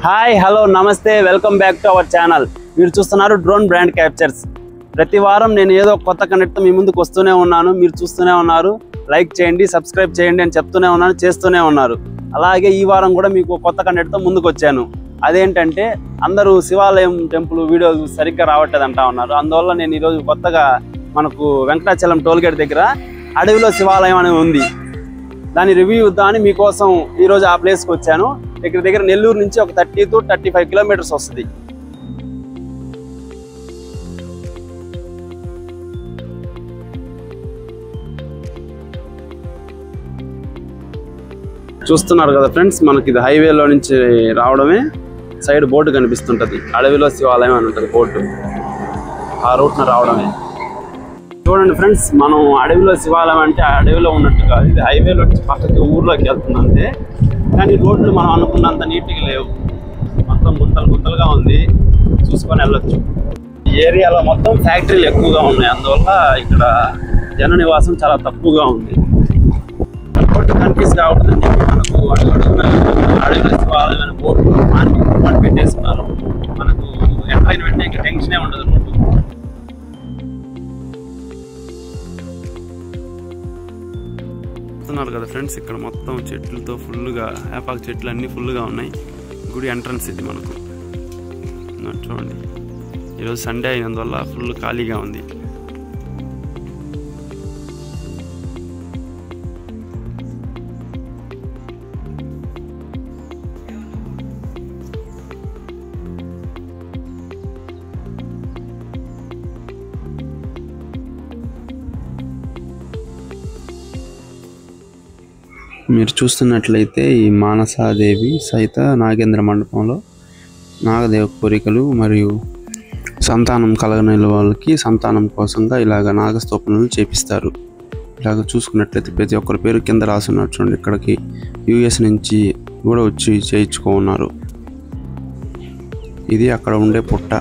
Hi hello నమస్తే welcome back to our channel. మీరు చూస్తున్నారు డ్రోన్ బ్రాండ్ క్యాప్చర్స్. ప్రతి వారం నేను ఏదో కొత్త కంటెంట్తో మీ ముందుకు వస్తూనే ఉన్నాను. మీరు చూస్తూనే ఉన్నారు. లైక్ చేయండి, సబ్స్క్రైబ్ చేయండి అని చెప్తూనే ఉన్నాను, చేస్తూనే ఉన్నారు. అలాగే ఈ వారం కూడా మీకు కొత్త కంటెంట్తో ముందుకు వచ్చాను. అదేంటంటే అందరూ శివాలయం టెంపుల్ వీడియోలు సరిగ్గా రావట్లేదు అంటా ఉన్నారు. అందువల్ల నేను ఈరోజు కొత్తగా మనకు వెంకటాచలం టోల్గేట్ దగ్గర అడవిలో శివాలయం అనేది ఉంది. దాని రివ్యూ ఇద్దామని మీకోసం ఈరోజు ఆ ప్లేస్కి వచ్చాను. దగ్గర నెల్లూరు నుంచి ఒక 30 to 35 కిలోమీటర్స్ వస్తుంది. చూస్తున్నారు కదా ఫ్రెండ్స్, మనకి ఇది హైవేలో నుంచి రావడమే. సైడ్ బోర్డు కనిపిస్తుంటుంది, అడవిలో శివాలయం అని ఉంటుంది బోర్డు. ఆ రూట్న రావడమే. చూడండి ఫ్రెండ్స్, మనం అడవిలో శివాలయం అంటే అడవిలో ఉన్నట్టు కాదు. ఇది హైవేలో నుంచి పక్కకి ఊర్లోకి వెళ్తుంది అంతే. కానీ రోడ్లు మనం అనుకున్నంత నీట్గా లేవు. మొత్తం గుంతలుగా ఉంది, చూసుకొని వెళ్ళొచ్చు. ఈ ఏరియాలో మొత్తం ఫ్యాక్టరీలు ఎక్కువగా ఉన్నాయి. అందువల్ల ఇక్కడ జన నివాసం చాలా తక్కువగా ఉంది. రోడ్డు కన్ఫ్యూజ్ కావద్దని చెప్పి మనకు అడవిలో శివాలయం అనే బోర్డు మార్కెట్ పెట్టేస్తున్నారు. మనకు ఎంటర్ అయిన వెంటనే ఇంకా టెన్షనే ఉండదు రోడ్డు. చూస్తున్నారు కదా ఫ్రెండ్స్, ఇక్కడ మొత్తం చెట్లతో ఫుల్గా, వేపాకు చెట్లు అన్నీ ఫుల్గా ఉన్నాయి. గుడి ఎంట్రన్స్ ఇది మనకు. చూడండి, ఈరోజు సండే అయినందువల్ల ఫుల్ ఖాళీగా ఉంది. మీరు చూస్తున్నట్లయితే ఈ మానసాదేవి సహిత నాగేంద్ర మండపంలో నాగదేవ కోరికలు మరియు సంతానం కలగని వాళ్ళకి సంతానం కోసంగా ఇలాగ నాగస్తోపనలు చేపిస్తారు. ఇలాగ చూసుకున్నట్లయితే ప్రతి ఒక్కరి పేరు కింద రాసున్నారు. చూడండి, ఇక్కడికి యుఎస్ నుంచి కూడా వచ్చి చేయించుకో ఉన్నారు. ఇది అక్కడ ఉండే పుట్ట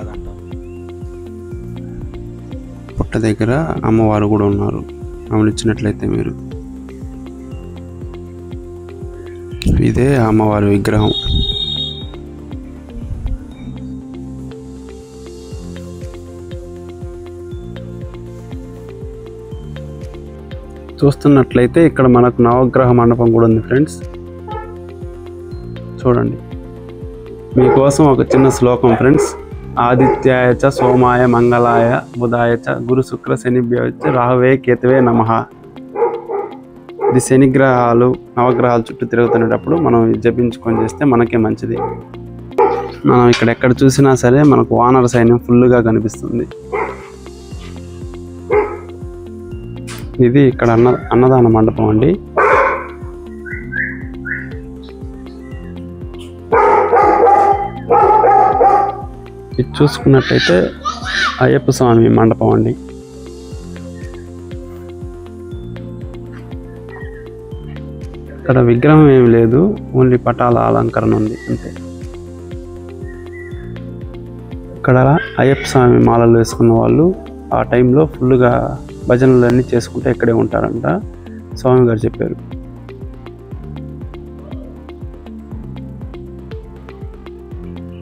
దగ్గర అమ్మవారు కూడా ఉన్నారు. గమనించినట్లయితే మీరు, ఇదే అమ్మవారి విగ్రహం. చూస్తున్నట్లయితే ఇక్కడ మనకు నవగ్రహ మండపం కూడా ఉంది ఫ్రెండ్స్. చూడండి, మీకోసం ఒక చిన్న శ్లోకం ఫ్రెండ్స్. ఆదిత్యాయ చ సోమాయ మంగళాయ బుధాయ చ గురు శుక్ర శనిభ్యో చ రాహవే కేతవే నమః. ఇది శనిగ్రహాలు నవగ్రహాలు చుట్టూ తిరుగుతున్నప్పుడు మనం జపించుకొని చేస్తే మనకే మంచిది. మనం ఇక్కడ ఎక్కడ చూసినా సరే మనకు వానర సైన్యం ఫుల్గా కనిపిస్తుంది. ఇది ఇక్కడ అన్నదాన మండపం అండి. ఇది చూసుకున్నట్టయితే అయ్యప్ప స్వామి మండపం అండి. ఇక్కడ విగ్రహం ఏమి లేదు, ఓన్లీ పటాల అలంకరణ ఉంది అంతే. ఇక్కడ అయ్యప్ప స్వామి మాలలు వేసుకున్న వాళ్ళు ఆ టైంలో ఫుల్గా భజనలు అన్నీ చేసుకుంటే ఇక్కడే ఉంటారంట, స్వామి గారు చెప్పారు.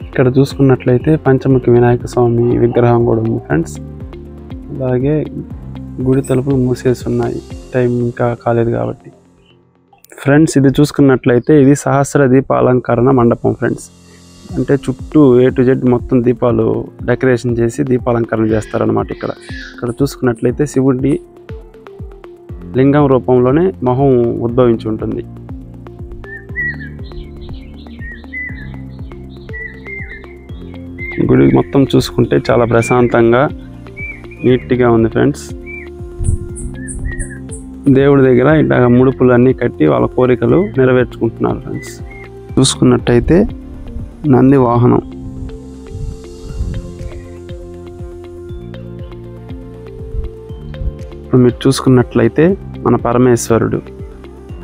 ఇక్కడ చూసుకున్నట్లయితే పంచముఖి వినాయక స్వామి విగ్రహం కూడా ఉంది ఫ్రెండ్స్. అలాగే గుడి తలుపులు మూసేసి ఉన్నాయి, టైం ఇంకా కాలేదు కాబట్టి. ఫ్రెండ్స్, ఇది చూసుకున్నట్లయితే ఇది సహస్ర దీపాలంకరణ మండపం ఫ్రెండ్స్. అంటే చుట్టూ A to Z మొత్తం దీపాలు డెకరేషన్ చేసి దీపాలంకరణ చేస్తారనమాట. ఇక్కడ చూసుకున్నట్లయితే శివుడి లింగం రూపంలోనే మొహం ఉద్భవించి ఉంటుంది. గుడి మొత్తం చూసుకుంటే చాలా ప్రశాంతంగా నీట్గా ఉంది ఫ్రెండ్స్. దేవుడి దగ్గర ఇట్లా ముడుపులన్నీ కట్టి వాళ్ళ కోరికలు నెరవేర్చుకుంటున్నారు ఫ్రెండ్స్. చూసుకున్నట్టయితే నంది వాహనం. ఇప్పుడు మీరు చూసుకున్నట్లయితే మన పరమేశ్వరుడు.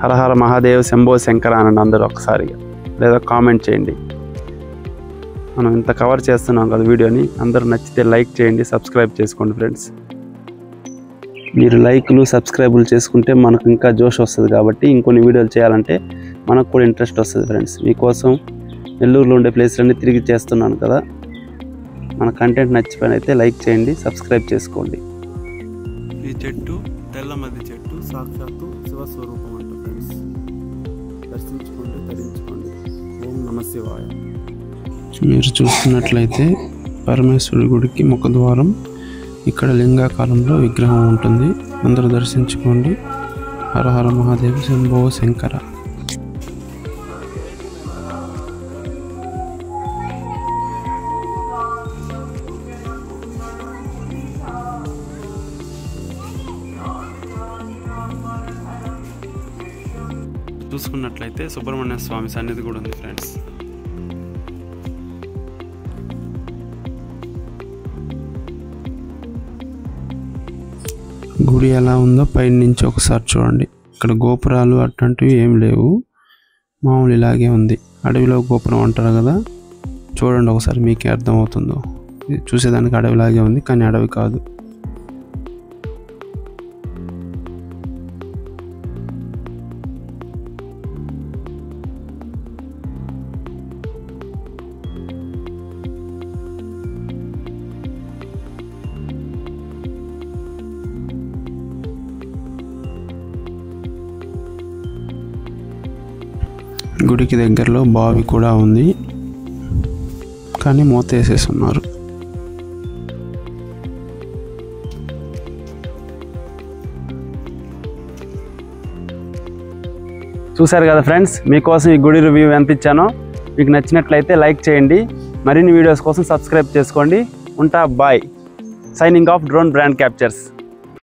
హరహర మహాదేవ్ శంభో శంకర అనండి అందరూ ఒకసారిగా, లేదా కామెంట్ చేయండి. మనం ఇంత కవర్ చేస్తున్నాం కదా వీడియోని. అందరూ నచ్చితే లైక్ చేయండి, సబ్స్క్రైబ్ చేసుకోండి ఫ్రెండ్స్. మీరు లైక్లు సబ్స్క్రైబులు చేసుకుంటే మనకు ఇంకా జోష్ వస్తుంది. కాబట్టి ఇంకొన్ని వీడియోలు చేయాలంటే మనకు కూడా ఇంట్రెస్ట్ వస్తుంది ఫ్రెండ్స్. మీకోసం నెల్లూరులో ఉండే ప్లేస్లన్నీ తిరిగి చేస్తున్నాను కదా. మన కంటెంట్ నచ్చిపోయినైతే లైక్ చేయండి, సబ్స్క్రైబ్ చేసుకోండి. ఈ చెట్టు తెల్లమద్ది చెట్టు సాక్షాత్తు శివస్వరూపం అంట ఫ్రెండ్స్. దర్శించుకోండి, ధరించుకోండి. ఓం నమః శివాయ. మీరు చూస్తున్నట్లయితే పరమేశ్వరుడి గుడికి ముఖద్వారం. ఇక్కడ లింగాకారంలో విగ్రహం ఉంటుంది. అందరూ దర్శించుకోండి. హర హర మహాదేవ శంభో శంకర. చూసుకున్నట్లయితే సుబ్రహ్మణ్య స్వామి సన్నిధి కూడా ఉంది ఫ్రెండ్స్. గుడి ఎలా ఉందో పైన నుంచి ఒకసారి చూడండి. ఇక్కడ గోపురాలు అట్లాంటివి ఏం లేవు, మామూలు ఇలాగే ఉంది. అడవిలో గోపురం అంటారు కదా, చూడండి ఒకసారి మీకే అర్థమవుతుందో. చూసేదానికి అడవిలాగే ఉంది కానీ అడవి కాదు. గుడికి దగ్గరలో బావి కూడా ఉంది కానీ మూత వేసేస్తున్నారు. చూశారు కదా ఫ్రెండ్స్, మీకోసం ఈ గుడి రివ్యూ ఎంత ఇచ్చానో. మీకు నచ్చినట్లయితే లైక్ చేయండి, మరిన్ని వీడియోస్ కోసం సబ్స్క్రైబ్ చేసుకోండి. ఉంటా, bye. Signing off Drone Brand captures.